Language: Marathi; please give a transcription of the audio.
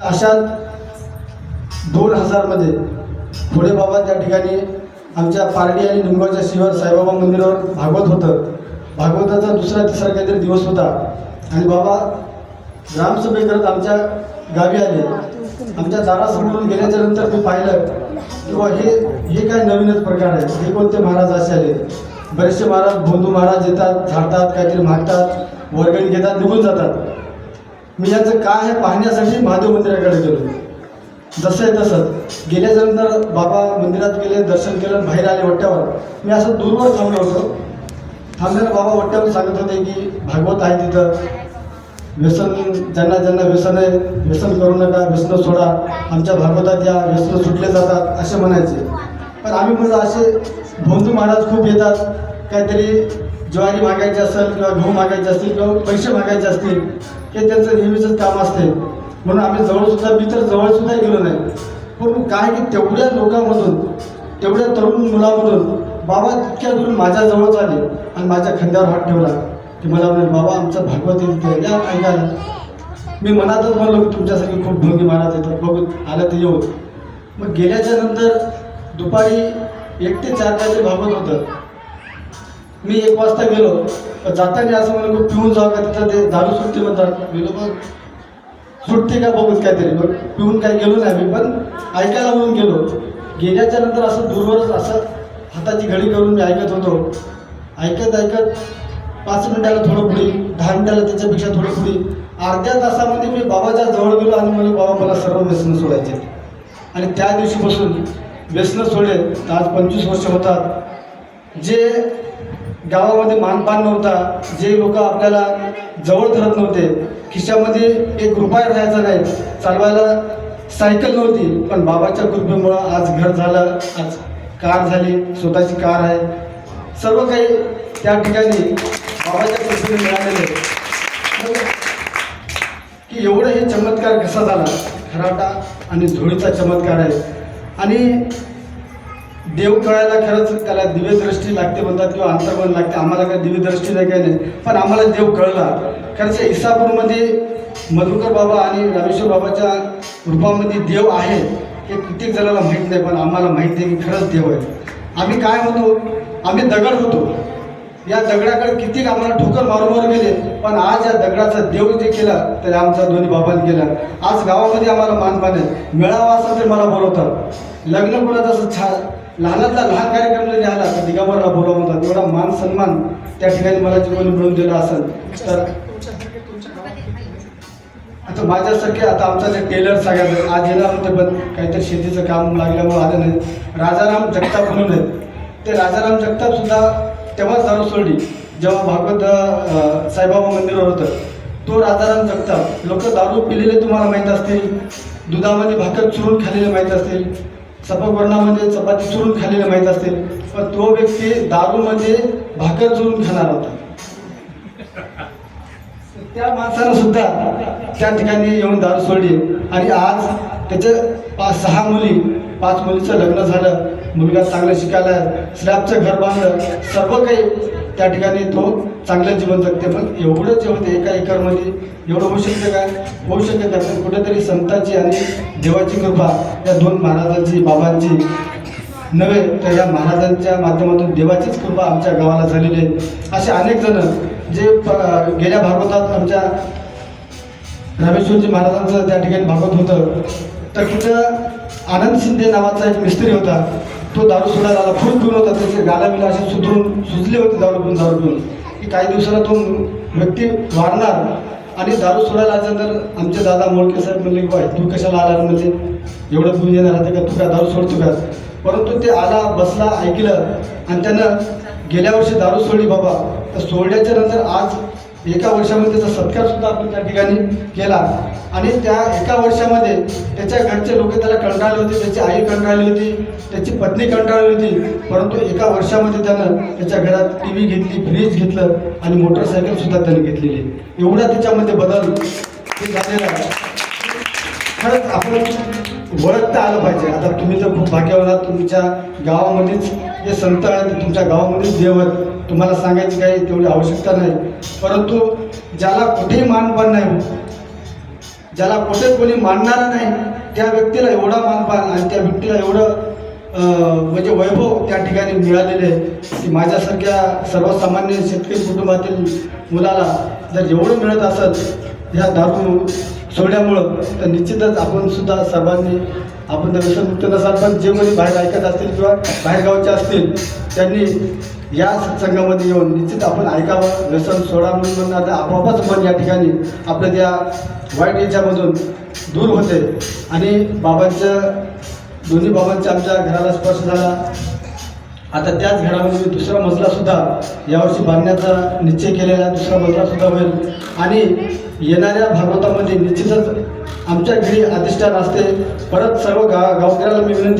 अशात 2000 मध्ये पुढे बाबा त्या ठिकाणी आमच्या पारडी आणि निमगावच्या शिवार साईबाबा मंदिरावर भागवत होतं. भागवताचा दुसरा तिसरा काहीतरी दिवस होता आणि बाबा ग्रामसभेकरत आमच्या गावी आले. आमच्या दारासमोरून गेल्याच्या नंतर मी पाहिलं किंवा हे काय नवीनच प्रकार आहे. हे कोणते महाराज असे आले. बरेचसे महाराज बोंधू महाराज येतात, झाडतात, काहीतरी मागतात, वर्गणी घेतात, निघून जातात. मी याचं काय आहे पाहण्यासाठी महादेव मंदिराकडे गेलो. जसं आहे तसंच गेल्याच्यानंतर बाबा मंदिरात गेले, दर्शन केलं, बाहेर आले वट्ट्यावर. मी असं दूरवर थांबलो होतो. थांबल्यानं बाबा वट्ट्यावर सांगत होते की भागवत आहे तिथं, व्यसन ज्यांना ज्यांना व्यसन आहे व्यसन करू नका, व्यसन सोडा, आमच्या भागवतात या, व्यसन सुटले जातात असे म्हणायचे. पण आम्ही म्हणलं असे भोंदू महाराज खूप येतात, काहीतरी ज्वारी मागायची असेल किंवा गहू मागायचे असतील किंवा पैसे मागायचे असतील, हे त्यांचं नेहमीचंच काम असते. म्हणून आम्ही जवळसुद्धा मी तर जवळसुद्धा गेलो नाही. पण काय की तेवढ्या लोकांमधून, तेवढ्या तरुण मुलामधून बाबा इतक्या दूर माझ्याजवळच आले आणि माझ्या खांद्यावर हात ठेवला की मला म्हणे बाबा आमचं भागवत येते या ऐकायला. मी मनातच म्हणलो की तुमच्यासाठी खूप ढोंगी महाराज येतात, बघू आलं तर येऊ. मग गेल्याच्या नंतर दुपारी 1 ते 4 काहीतरी भागवत होतं. मी 1 वाजता गेलो. जाताना असं म्हणलं की पिऊन जाऊ का, तिथं ते दारू सुटते म्हणतात. गेलो मग सुटते का बघूत काहीतरी. मग पिऊन काही गेलो नाही मी, पण ऐकायला म्हणून गेलो. गेल्याच्या नंतर असं दूरवरच असं हाताची घडी करून मी ऐकत होतो. ऐकत 5 मिनिटाला थोडं पुढे, 10 मिनिटाला त्याच्यापेक्षा थोडं पुढे, अर्ध्या तासामध्ये मी बाबाच्या जवळ गेलो आणि म्हणलं बाबा मला सर्व व्यसनं सोडायचे. आणि त्या दिवशीपासून व्यसनं सोडले तर आज 25 वर्ष होतात. जे गावामध्ये मानपान नव्हता, जे लोक आपल्याला जवळ धरत नव्हते, खिशामध्ये 1 रुपया राहायचा नाही, चालवायला सायकल नव्हती, पण बाबाच्या कृपेमुळं आज घर झालं, आज कार झाली, स्वतःची कार आहे. सर्व काही त्या ठिकाणी बाबाच्या कृपेने मिळालेले की एवढं हे चमत्कार कसा झाला. खराटा आणि धुळीचा चमत्कार आहे. आणि देव कळायला खरंच त्याला दिव्यदृष्टी लागते म्हणतात किंवा अंतर्मन लागते. आम्हाला काही दिव्यदृष्टी नाही, काही नाही, पण आम्हाला देव कळला. खरंच इसापूरमध्ये मधुकर बाबा आणि रामेश्वर बाबाच्या रूपामध्ये देव आहे हे कित्येक जणांना माहीत नाही, पण आम्हाला माहीत आहे की खरंच देव आहे. आम्ही काय होतो, आम्ही दगड होतो. या दगडाकडे कित्येक आम्हाला ठोकर मारून गेले, पण आज या दगडाचा देव जे केला त्याला आमचा दोन्ही बाबांनी केला. आज गावामध्ये आम्हाला मानपान आहे. मेळावा असेल तर मला बोलवतात, लग्न कोणाचं असं छान लहानातला लहान कार्यक्रम जरी आला तर दिगंबरला बोलवतात. एवढा मान सन्मान त्या ठिकाणी मला जे कोणी मिळून दिला असेल तर आता माझ्यासारखे आता आमचा ते टेलर सगळ्यात आज येणार होते, पण काहीतरी शेतीचं काम लागल्यामुळे आलं नाही. राजाराम जगताप म्हणून आहेत, ते राजाराम जगताप सुद्धा तेव्हाच दारू सोडली जेव्हा भागवत साईबाबा मंदिरावर होतं. तो राजाराम जगताप. लोक दारू पिलेले तुम्हाला माहीत असतील, दुधामध्ये भाकर चुरून खाल्लेले माहीत असतील, सपकवर्णामध्ये चपाती चुरून खाल्लेले माहीत असतील, पण तो व्यक्ती दारूमध्ये भाकर चुरून खाणार होता. त्या माणसानं सुद्धा त्या ठिकाणी येऊन दारू सोडली आणि आज त्याच्या 5-6 मुली, 5 मुलीचं लग्न झालं, मुलगा चांगलं शिकायला, स्लॅबचं घर बांधलं, सर्व काही त्या ठिकाणी तो चांगलं जीवन जगते. पण एवढं जे होते एका एकरमध्ये एवढं होऊ शकतं काय? होऊ शकत नाही. पण कुठेतरी संतांची आणि देवाची कृपा या 2 महाराजांची, बाबांची नव्हे तर या महाराजांच्या माध्यमातून देवाचीच कृपा आमच्या गावाला झालेली आहे. असे अनेक जण जे गेल्या भागवतात आमच्या रामेश्वरजी महाराजांचं त्या ठिकाणी भागवत होतं, तर तिथं आनंद शिंदे नावाचा एक मिस्त्री होता. तो दारू सोडायला आला, खूप पिऊन होता, त्याचे गालाबिला असे सुजले होते दारू पिऊन की काही दिवसाला तो व्यक्ती वारणार. आणि दारू सोडायला आल्यानंतर आमचे दादा मोळके साहेब म्हणले की बाय तू कशाला आला, म्हणजे एवढं पिऊन येणार होते का, तू काय दारू सोडतो का? परंतु ते आला, बसला, ऐकलं आणि त्यानं गेल्या वर्षी दारू सोडली बाबा. तर सोडल्याच्या नंतर आज 1 वर्षामध्ये त्याचा सत्कार सुद्धा आपण त्या ठिकाणी केला. आणि त्या 1 वर्षामध्ये त्याच्या घरचे लोक त्याला कंटाळले होते, त्याची आई कंटाळली होती, त्याची पत्नी कंटाळली होती, परंतु 1 वर्षामध्ये त्यानं त्याच्या घरात TV घेतली, फ्रीज घेतलं आणि मोटरसायकल सुद्धा त्याने घेतलेली. एवढा त्याच्यामध्ये बदल हे झालेला आहे. खरंच आपण ओळखता आलं पाहिजे. आता तुम्ही तर खूप भाग्यवान आहात, तुमच्या गावामध्येच जे संत आहेत, तुमच्या गावामध्येच देव आहेत, तुम्हाला सांगायची काही तेवढी आवश्यकता नाही. परंतु ज्याला कुठेही मानपान नाही, ज्याला कुठे कोणी मानणारं नाही त्या व्यक्तीला एवढा मानपान आणि त्या व्यक्तीला एवढं म्हणजे वैभव त्या ठिकाणी मिळालेले की माझ्यासारख्या सर्वसामान्य शेतकरी कुटुंबातील मुलाला जर एवढं मिळत असेल ह्या दारू सोडल्यामुळं तर निश्चितच आपण सुद्धा सर्वांनी आपण तर व्यसनमुक्त नसाल पण जे कोणी बाहेर ऐकत असतील किंवा बाहेरगावचे असतील त्यांनी या सत्संगामध्ये येऊन निश्चित आपण ऐकावं व्यसन सोडा म्हणून आता आपोआपच मन या ठिकाणी आपल्या त्या वाईट याच्यामधून दूर होते आणि दोन्ही बाबांच्या आमच्या घराला स्पर्श झाला. आता त्याच घरामध्ये मी दुसरा मजलासुद्धा यावर्षी बांधण्याचा निश्चय केलेला आहे. दुसरा मजलासुद्धा होईल आणि येणाऱ्या भागवतामध्ये निश्चितच आमच्या घरी अधिष्ठान असते. परत सर्व गावकऱ्याला मी विनंती